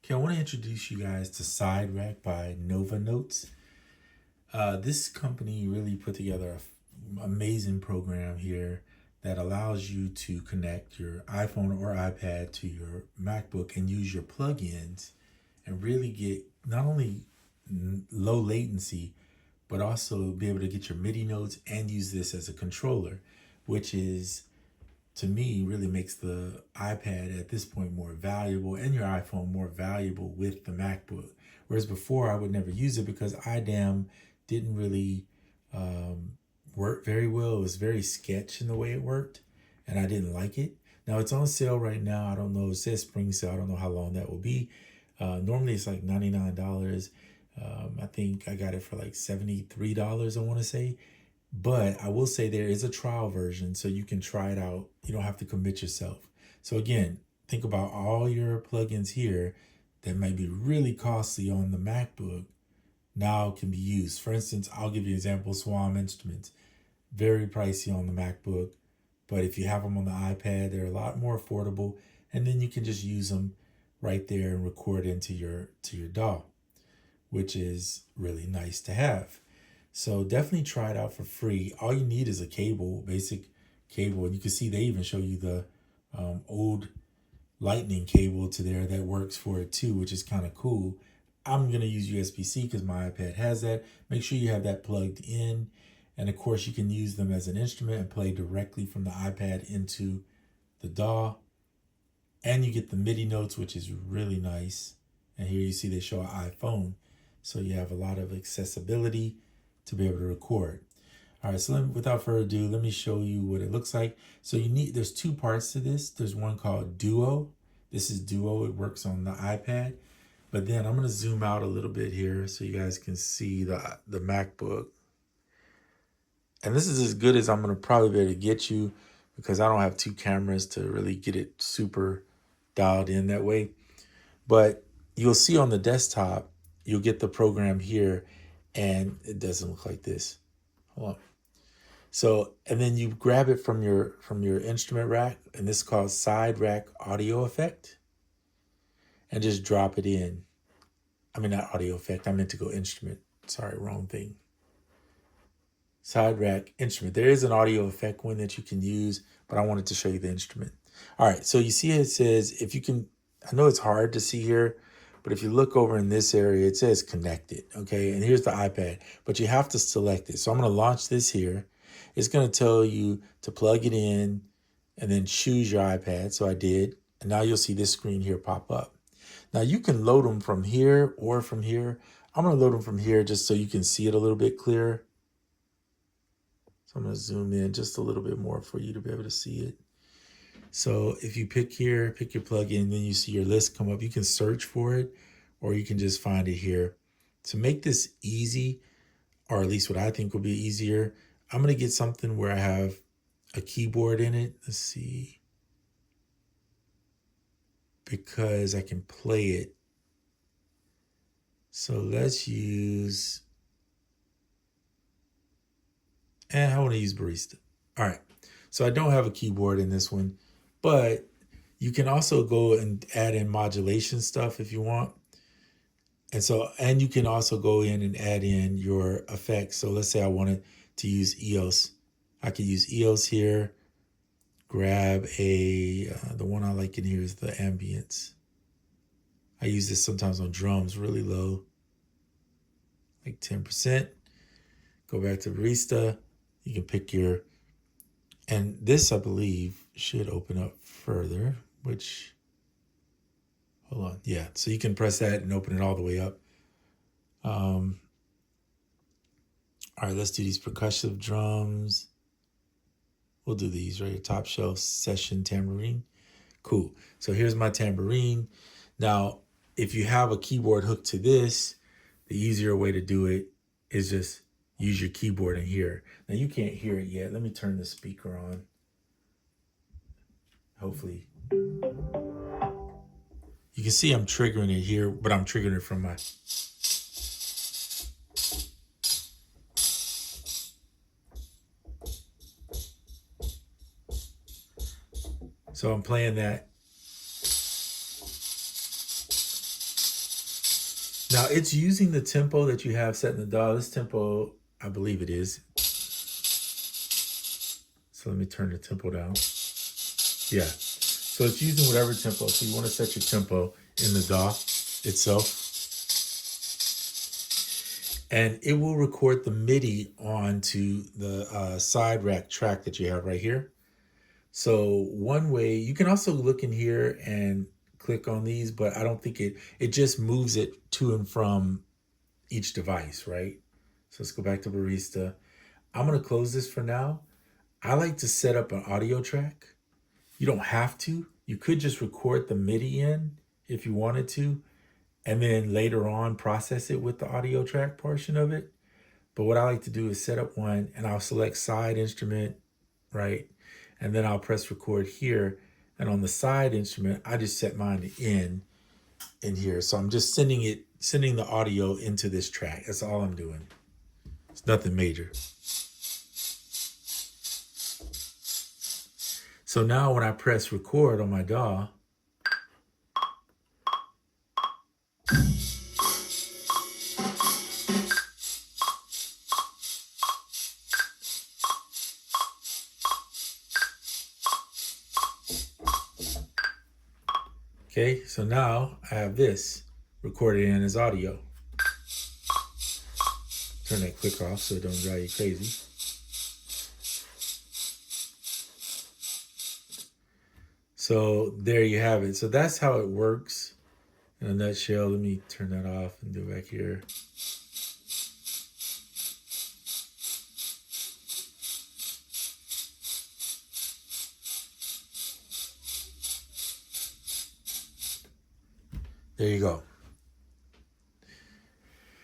Okay, I want to introduce you guys to SideRack by Nova Notes. This company really put together an amazing program here that allows you to connect your iPhone or iPad to your MacBook and use your plugins and really get not only low latency, but also be able to get your MIDI notes and use this as a controller, which is to me really makes the iPad at this point more valuable and your iPhone more valuable with the MacBook. Whereas before I would never use it because iDAM didn't really work very well. It was very sketch in the way it worked and I didn't like it. Now it's on sale right now. I don't know. It says spring sale. I don't know how long that will be. Normally it's like $99. I think I got it for like $73, I want to say. But I will say there is a trial version so you can try it out. You don't have to commit yourself. So again, think about all your plugins here that might be really costly on the MacBook now can be used. For instance, I'll give you an example, Swarm Instruments. Very pricey on the MacBook, but if you have them on the iPad, they're a lot more affordable. And then you can just use them right there and record into your DAW, which is really nice to have. So definitely try it out for free. All you need is a cable, basic cable. And you can see they even show you the old lightning cable to there that works for it too, which is kind of cool. I'm going to use USB-C because my iPad has that. Make sure you have that plugged in. And of course, you can use them as an instrument and play directly from the iPad into the DAW. And you get the MIDI notes, which is really nice. And here you see they show an iPhone. So you have a lot of accessibility to be able to record. All right, so without further ado, let me show you what it looks like. So there's two parts to this. There's one called Duo. This is Duo. It works on the iPad. But then I'm going to zoom out a little bit here so you guys can see the MacBook. And this is as good as I'm going to probably be able to get you because I don't have two cameras to really get it super dialed in that way. But you'll see on the desktop, you'll get the program here and it doesn't look like this. Hold on. So, and then you grab it from your instrument rack, and this is called SideRack Audio Effect, and just drop it in. I mean, not audio effect. I meant to go instrument. Sorry, wrong thing. SideRack instrument. There is an audio effect one that you can use, but I wanted to show you the instrument. All right, so you see it says, if you can, I know it's hard to see here, but if you look over in this area, it says connected, okay? And here's the iPad, but you have to select it. So I'm gonna launch this here. It's gonna tell you to plug it in and then choose your iPad. So I did, and now you'll see this screen here pop up. Now you can load them from here or from here. I'm gonna load them from here just so you can see it a little bit clearer. So I'm gonna zoom in just a little bit more for you to be able to see it. So if you pick here, pick your plugin, then you see your list come up. You can search for it, or you can just find it here. To make this easy, or at least what I think will be easier, I'm going to get something where I have a keyboard in it. Let's see. Because I can play it. So let's use, and I want to use Barista. All right. So I don't have a keyboard in this one, but you can also go and add in modulation stuff if you want. And you can also go in and add in your effects. So let's say I wanted to use EOS. I could use EOS here, grab the one I like in here is the ambience. I use this sometimes on drums, really low, like 10%. Go back to Barista. You can pick and this I believe should open up further, which, hold on. Yeah, so you can press that and open it all the way up. All right, let's do these percussive drums. We'll do these right here, top shelf session tambourine. Cool. So here's my tambourine. Now, if you have a keyboard hooked to this, the easier way to do it is just use your keyboard in here. Now you can't hear it yet. Let me turn the speaker on. Hopefully. You can see I'm triggering it here, but I'm triggering it from my... So I'm playing that. Now it's using the tempo that you have set in the DAW. This tempo, I believe it is. So let me turn the tempo down. Yeah. So it's using whatever tempo. So you want to set your tempo in the DAW itself. And it will record the MIDI onto the SideRack track that you have right here. So one way, you can also look in here and click on these, but I don't think it just moves it to and from each device, right? So let's go back to Barista. I'm gonna close this for now. I like to set up an audio track. You don't have to. You could just record the MIDI in if you wanted to, and then later on process it with the audio track portion of it. But what I like to do is set up one and I'll select side instrument, right? And then I'll press record here. And on the side instrument, I just set mine to in here. So I'm just sending the audio into this track. That's all I'm doing. It's nothing major. So now when I press record on my DAW, okay, so now I have this recorded in as audio. Turn that click off so it don't drive you crazy. So there you have it. So that's how it works in a nutshell. Let me turn that off and do it back here. There you go.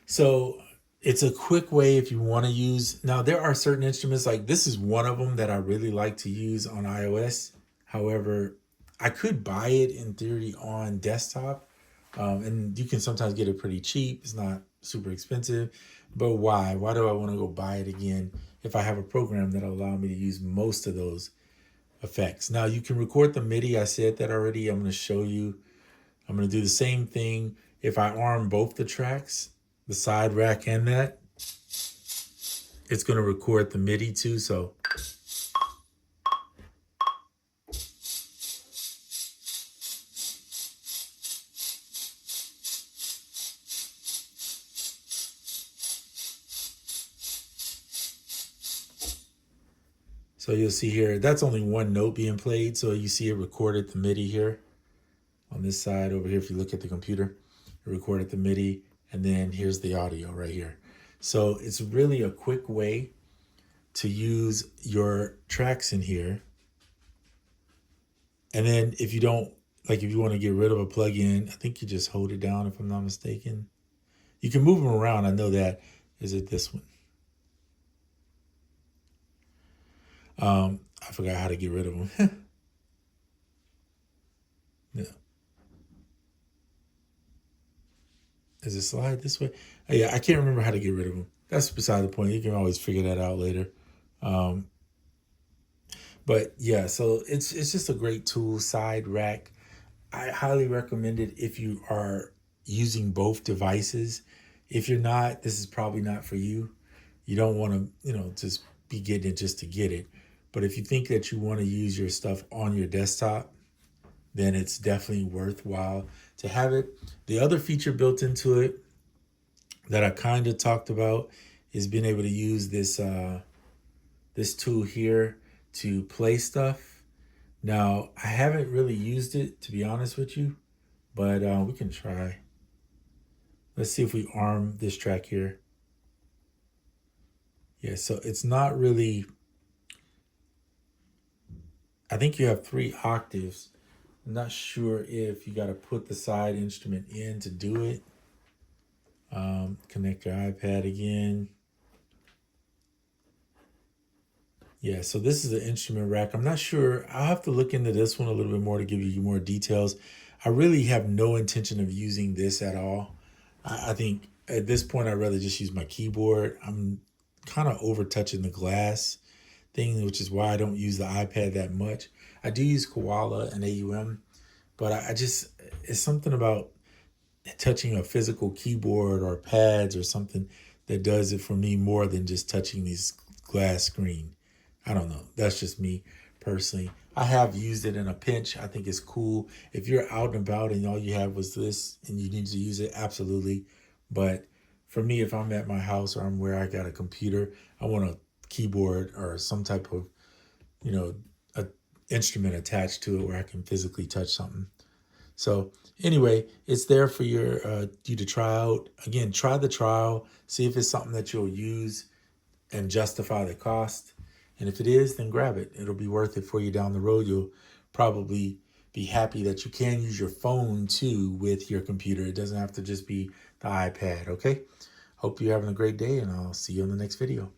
So it's a quick way if you want to use. Now there are certain instruments, like this is one of them that I really like to use on iOS. However, I could buy it in theory on desktop, and you can sometimes get it pretty cheap. It's not super expensive, but why? Why do I want to go buy it again if I have a program that'll allow me to use most of those effects? Now you can record the MIDI. I said that already. I'm going to show you. I'm going to do the same thing. If I arm both the tracks, the SideRack and that, it's going to record the MIDI too. So you'll see here, that's only one note being played. So you see it recorded the MIDI here on this side over here. If you look at the computer, it recorded the MIDI, and then here's the audio right here. So it's really a quick way to use your tracks in here. And then if you don't, like if you want to get rid of a plugin, I think you just hold it down if I'm not mistaken. You can move them around. I know that. Is it this one? I forgot how to get rid of them. Yeah. Does it slide this way? Oh, yeah, I can't remember how to get rid of them. That's beside the point. You can always figure that out later. But yeah, so it's just a great tool, SideRack. I highly recommend it if you are using both devices. If you're not, this is probably not for you. You don't want to, just be getting it just to get it. But if you think that you want to use your stuff on your desktop, then it's definitely worthwhile to have it. The other feature built into it that I kind of talked about is being able to use this this tool here to play stuff. Now, I haven't really used it, to be honest with you, but we can try. Let's see if we arm this track here. Yeah, so it's not really, I think you have 3 octaves. I'm not sure if you got to put the side instrument in to do it. Connect your iPad again. Yeah, so this is the instrument rack. I'm not sure. I'll have to look into this one a little bit more to give you more details. I really have no intention of using this at all. I think at this point, I'd rather just use my keyboard. I'm kind of over touching the glass thing, which is why I don't use the iPad that much. I do use Koala and AUM, but I just, it's something about touching a physical keyboard or pads or something that does it for me more than just touching these glass screen. I don't know. That's just me personally. I have used it in a pinch. I think it's cool. If you're out and about and all you have was this and you need to use it, absolutely. But for me, if I'm at my house or I'm where I got a computer, I want a keyboard or some type of, you know, a instrument attached to it where I can physically touch something. So anyway, it's there for you to try out. Again, try the trial, see if it's something that you'll use and justify the cost. And if it is, then grab it. It'll be worth it for you down the road. You'll probably be happy that you can use your phone too with your computer. It doesn't have to just be the iPad, okay? Hope you're having a great day, and I'll see you in the next video.